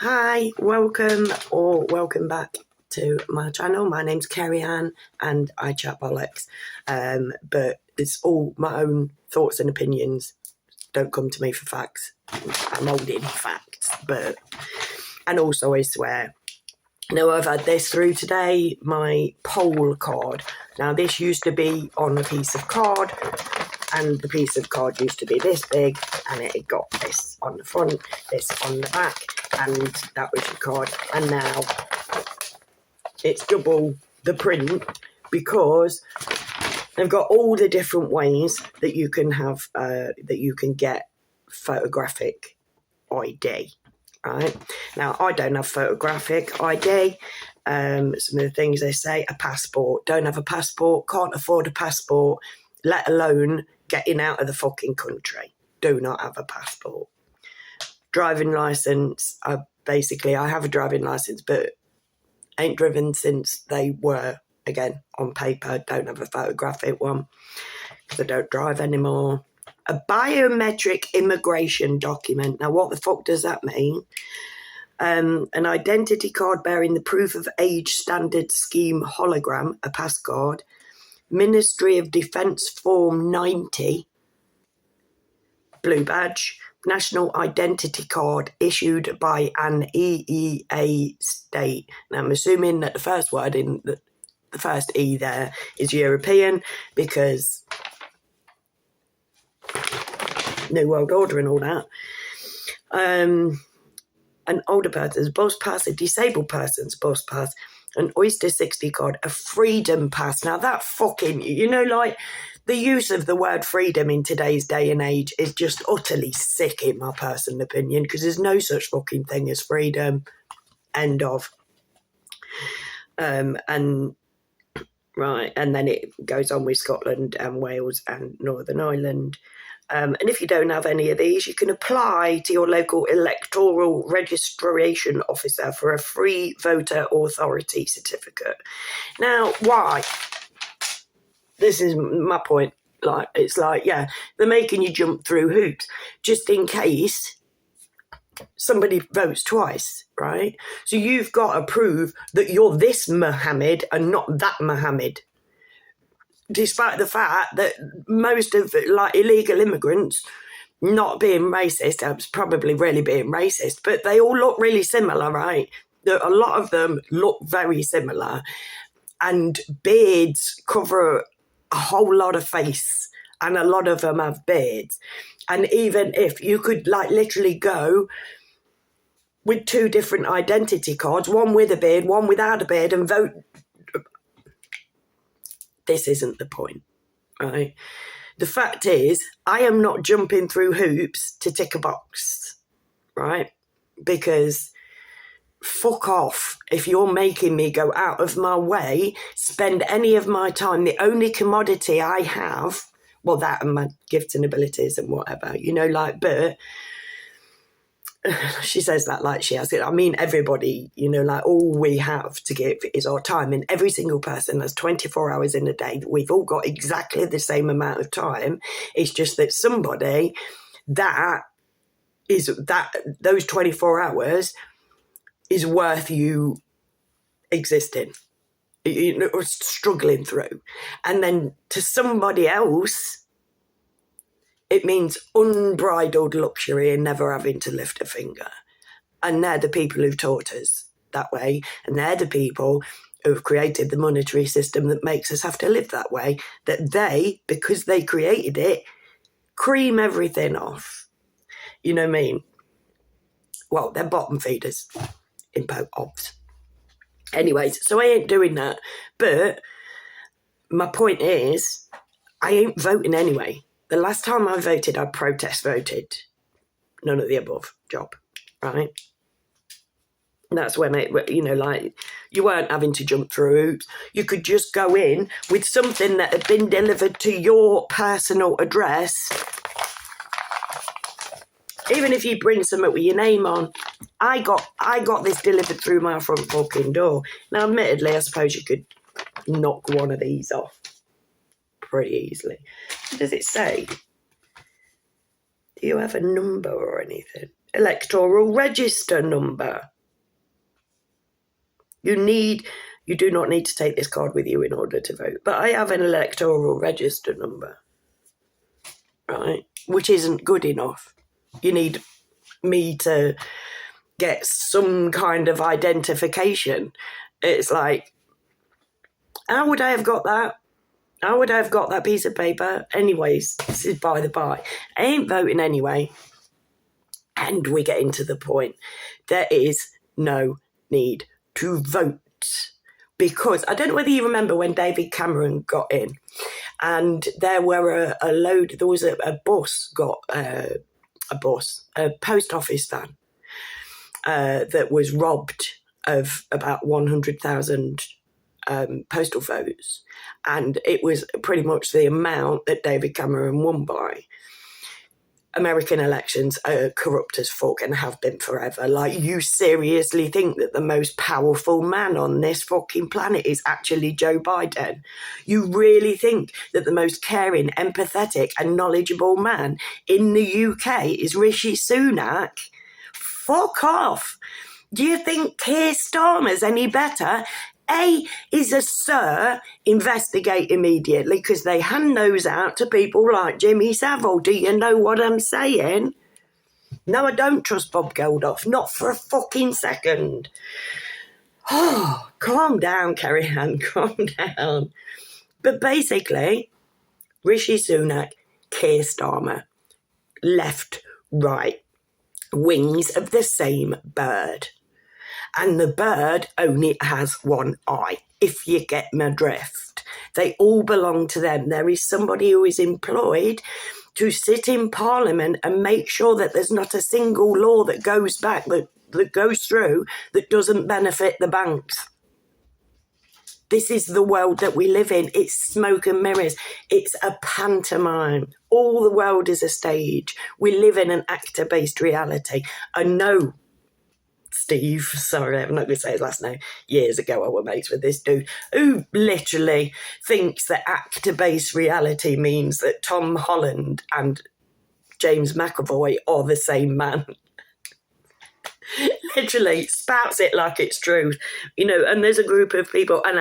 Hi, welcome back to my channel. My name's Kerry Ann and I chat bollocks. But it's all my own thoughts and opinions. Don't come to me for facts. I'm holding facts, and also I swear. Now I've had this through today, my poll card. Now this used to be on a piece of card, and the piece of card used to be this big, and it got this on the front, this on the back, and that was your card. And now it's double the print because they've got all the different ways that you can have, that you can get photographic ID. Right now, I don't have photographic ID. Some of the things they say: a passport. Don't have a passport. Can't afford a passport. Let alone getting out of the fucking country. Do not have a passport. Driving license. I have a driving license, but ain't driven since they were, again, on paper. Don't have a photographic one because I don't drive anymore. A biometric immigration document. Now, what the fuck does that mean? An identity card bearing the proof of age standard scheme hologram, a pass card. Ministry of Defence Form 90, blue badge. National identity card issued by an EEA state. Now, I'm assuming that the first word in the first E there is European because New World Order and all that. An older person's bus pass, a disabled person's bus pass, an Oyster 60 card, a freedom pass. Now that fucking, like the use of the word freedom in today's day and age is just utterly sick in my personal opinion, because there's no such fucking thing as freedom. End of. And then it goes on with Scotland and Wales and Northern Ireland. And if you don't have any of these, you can apply to your local electoral registration officer for a free voter authority certificate. Now, why? This is my point. They're making you jump through hoops just in case somebody votes twice, right? So you've got to prove that you're this Mohammed and not that Mohammed. Despite the fact that most of illegal immigrants, not being racist, it's probably really being racist, but they all look really similar, right? A lot of them look very similar, and beards cover a whole lot of face, and a lot of them have beards. And even if you could literally go with two different identity cards, one with a beard, one without a beard, and vote. This isn't the point, right? The fact is, I am not jumping through hoops to tick a box, right? Because fuck off if you're making me go out of my way, spend any of my time. The only commodity I have, well, that and my gifts and abilities and whatever, but she says that like she has it. I mean, everybody, all we have to give is our time, and every single person has 24 hours in a day. We've all got exactly the same amount of time. It's just that somebody those 24 hours is worth you existing, or struggling through. And then to somebody else, it means unbridled luxury and never having to lift a finger. And they're the people who've taught us that way. And they're the people who've created the monetary system that makes us have to live that way. That they, because they created it, cream everything off. You know what I mean? Well, they're bottom feeders in both obs. Anyways, so I ain't doing that. But my point is, I ain't voting anyway. The last time I voted, I protest voted. None of the above job, right? And that's when you weren't having to jump through hoops. You could just go in with something that had been delivered to your personal address. Even if you bring something with your name on. I got this delivered through my front fucking door. Now, admittedly, I suppose you could knock one of these off pretty easily. What does it say? Do you have a number or anything? Electoral register number. You do not need to take this card with you in order to vote. But I have an electoral register number, right? Which isn't good enough. You need me to get some kind of identification. It's like, how would I have got that? How would I have got that piece of paper? Anyways, this is by the by. I ain't voting anyway. And we get into the point. There is no need to vote. Because I don't know whether you remember when David Cameron got in, and there were there was a post office van that was robbed of about 100,000 postal votes, and it was pretty much the amount that David Cameron won by. American elections are corrupt as fuck and have been forever. Like, you seriously think that the most powerful man on this fucking planet is actually Joe Biden? You really think that the most caring, empathetic and knowledgeable man in the UK is Rishi Sunak? Fuck off. Do you think Keir Starmer's any better? A is a sir, investigate immediately, because they hand those out to people like Jimmy Savile. Do you know what I'm saying? No, I don't trust Bob Geldof. Not for a fucking second. Oh, calm down, Kerry Ann, calm down. But basically, Rishi Sunak, Keir Starmer, left, right, wings of the same bird. And the bird only has one eye, if you get my drift. They all belong to them. There is somebody who is employed to sit in Parliament and make sure that there's not a single law that goes back, that goes through, that doesn't benefit the banks. This is the world that we live in. It's smoke and mirrors. It's a pantomime. All the world is a stage. We live in an actor-based reality. I know Steve, sorry, I'm not going to say his last name, years ago I were mates with this dude who literally thinks that actor-based reality means that Tom Holland and James McAvoy are the same man. Literally spouts it like it's true, and there's a group of people, and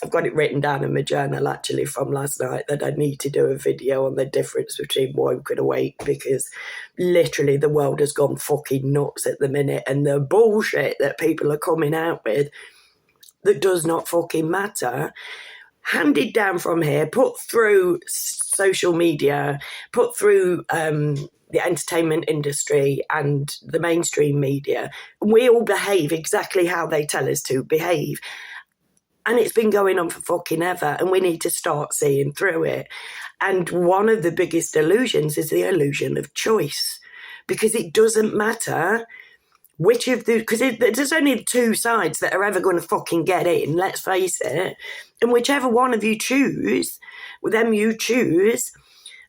I've got it written down in my journal actually from last night, that I need to do a video on the difference between woke and awake, because literally the world has gone fucking nuts at the minute, and the bullshit that people are coming out with that does not fucking matter, handed down from here, put through social media, put through the entertainment industry and the mainstream media. We all behave exactly how they tell us to behave. And it's been going on for fucking ever, and we need to start seeing through it. And one of the biggest illusions is the illusion of choice, because it doesn't matter which of the... Because there's only two sides that are ever going to fucking get in, let's face it. And whichever one of you choose, you choose.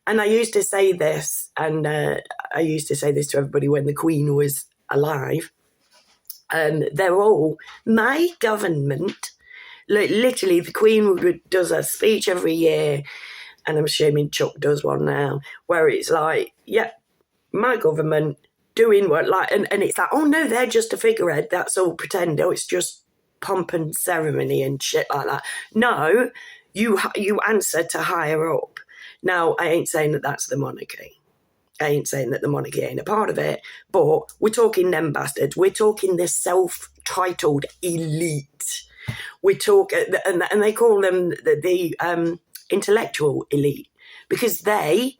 And I used to say this, and I used to say this to everybody when the Queen was alive. They're all my government... Literally, the Queen does a speech every year, and I'm assuming Chuck does one now, where it's like, yeah, my government doing what, like, and it's like, oh no, they're just a figurehead, that's all pretend, it's just pomp and ceremony and shit like that. No, you answer to higher up. Now, I ain't saying that that's the monarchy. I ain't saying that the monarchy ain't a part of it, but we're talking them bastards. We're talking the self-titled elite. We talk, and they call them the intellectual elite, because they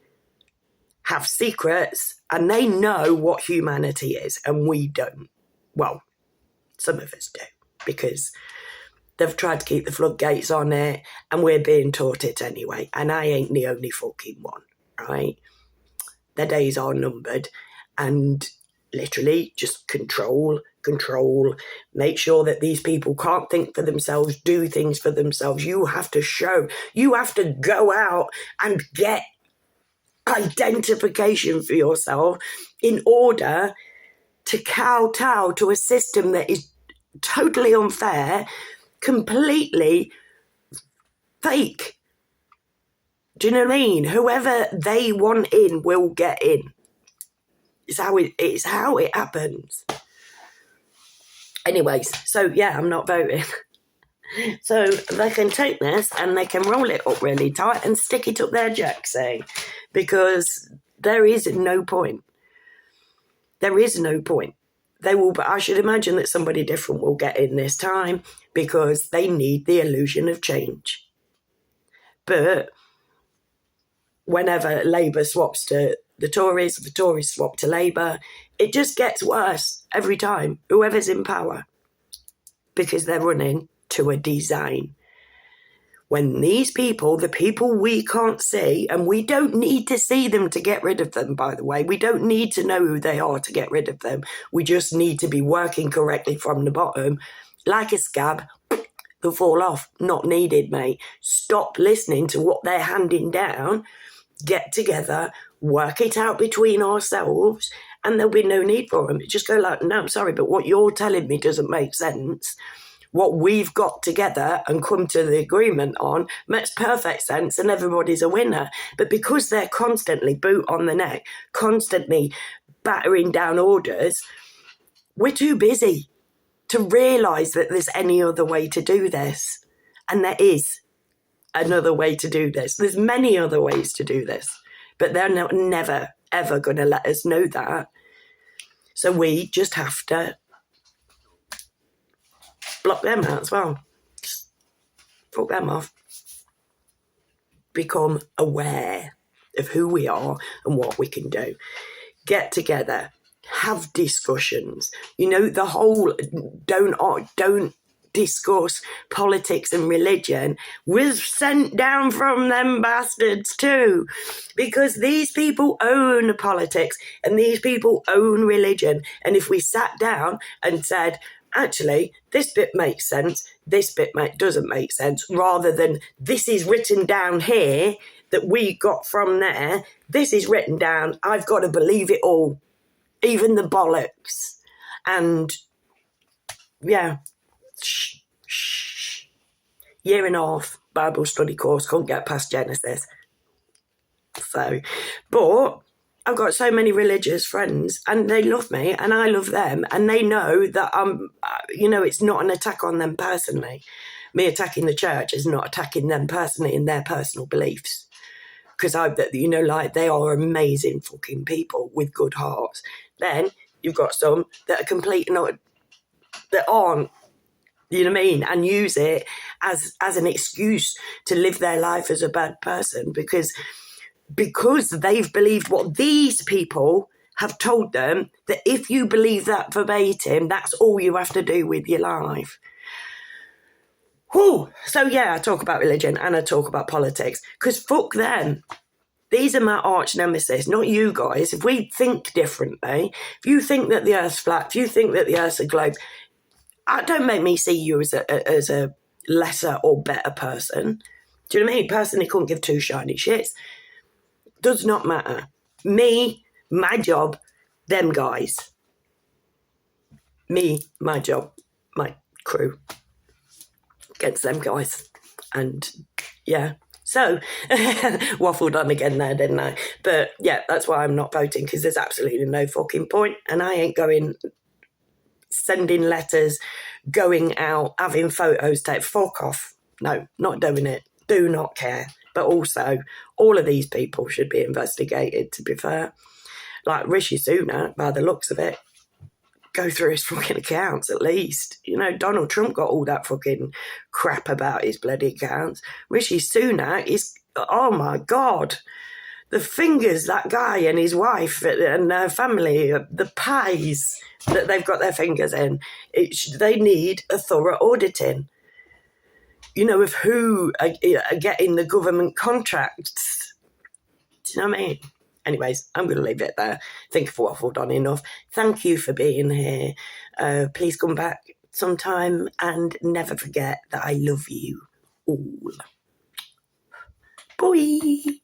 have secrets and they know what humanity is, and we don't. Well, some of us do, because they've tried to keep the floodgates on it, and we're being taught it anyway. And I ain't the only fucking one, right? Their days are numbered, and literally just control, make sure that these people can't think for themselves, do things for themselves. You have to go out and get identification for yourself in order to kowtow to a system that is totally unfair, completely fake. Do you know what I mean? Whoever they want in will get in. It's how it happens. Anyways, so yeah, I'm not voting. So they can take this and they can roll it up really tight and stick it up their jacksie, because there is no point. There is no point. They will, but I should imagine that somebody different will get in this time because they need the illusion of change. But whenever Labour swaps to the Tories swap to Labour, it just gets worse every time, whoever's in power, because they're running to a design. When these people, the people we can't see, and we don't need to see them to get rid of them, by the way, we don't need to know who they are to get rid of them. We just need to be working correctly from the bottom. Like a scab, they'll fall off. Not needed, mate. Stop listening to what they're handing down. Get together, work it out between ourselves, and there'll be no need for them. Just go like, no, I'm sorry, but what you're telling me doesn't make sense. What we've got together and come to the agreement on makes perfect sense and everybody's a winner. But because they're constantly boot on the neck, constantly battering down orders, we're too busy to realise that there's any other way to do this. And there is another way to do this. There's many other ways to do this, but they're never, ever going to let us know that. So we just have to block them out as well. Just fuck them off. Become aware of who we are and what we can do. Get together. Have discussions. You know, the whole don't discuss politics and religion was sent down from them bastards too, because these people own politics and these people own religion. And if we sat down and said, actually, this bit makes sense, this bit doesn't make sense, rather than this is written down here that we got from there, this is written down, I've got to believe it all, even the bollocks. And yeah, year and a half Bible study course, couldn't get past Genesis. So, but I've got so many religious friends and they love me and I love them, and they know that it's not an attack on them personally. Me attacking the church is not attacking them personally in their personal beliefs, because they are amazing fucking people with good hearts. Then you've got some that are complete that aren't, you know what I mean, and use it as an excuse to live their life as a bad person because they've believed what these people have told them, that if you believe that verbatim, that's all you have to do with your life. Whew. So yeah, I talk about religion and I talk about politics, because fuck them. These are my arch nemesis, not you guys. If we think differently, if you think that the Earth's flat, if you think that the Earth's a globe, don't make me see you as a lesser or better person. Do you know what I mean? Personally, couldn't give two shiny shits. Does not matter. Me, my job, them guys. Me, my job, my crew. Against them guys. And yeah. So, waffled on again there, didn't I? But yeah, that's why I'm not voting, because there's absolutely no fucking point. And I ain't going sending letters, going out, having photos take. Fuck off. No, not doing it. Do not care. But also, all of these people should be investigated, to be fair. Like Rishi Sunak, by the looks of it, go through his fucking accounts at least. You know, Donald Trump got all that fucking crap about his bloody accounts. Rishi Sunak is, oh my God, the fingers that guy and his wife and their family, the pies that they've got their fingers in, they need a thorough auditing. You know, of who are getting the government contracts. Do you know what I mean? Anyways, I'm going to leave it there. I think I've waffled on enough. Thank you for being here. Please come back sometime and never forget that I love you all. Bye.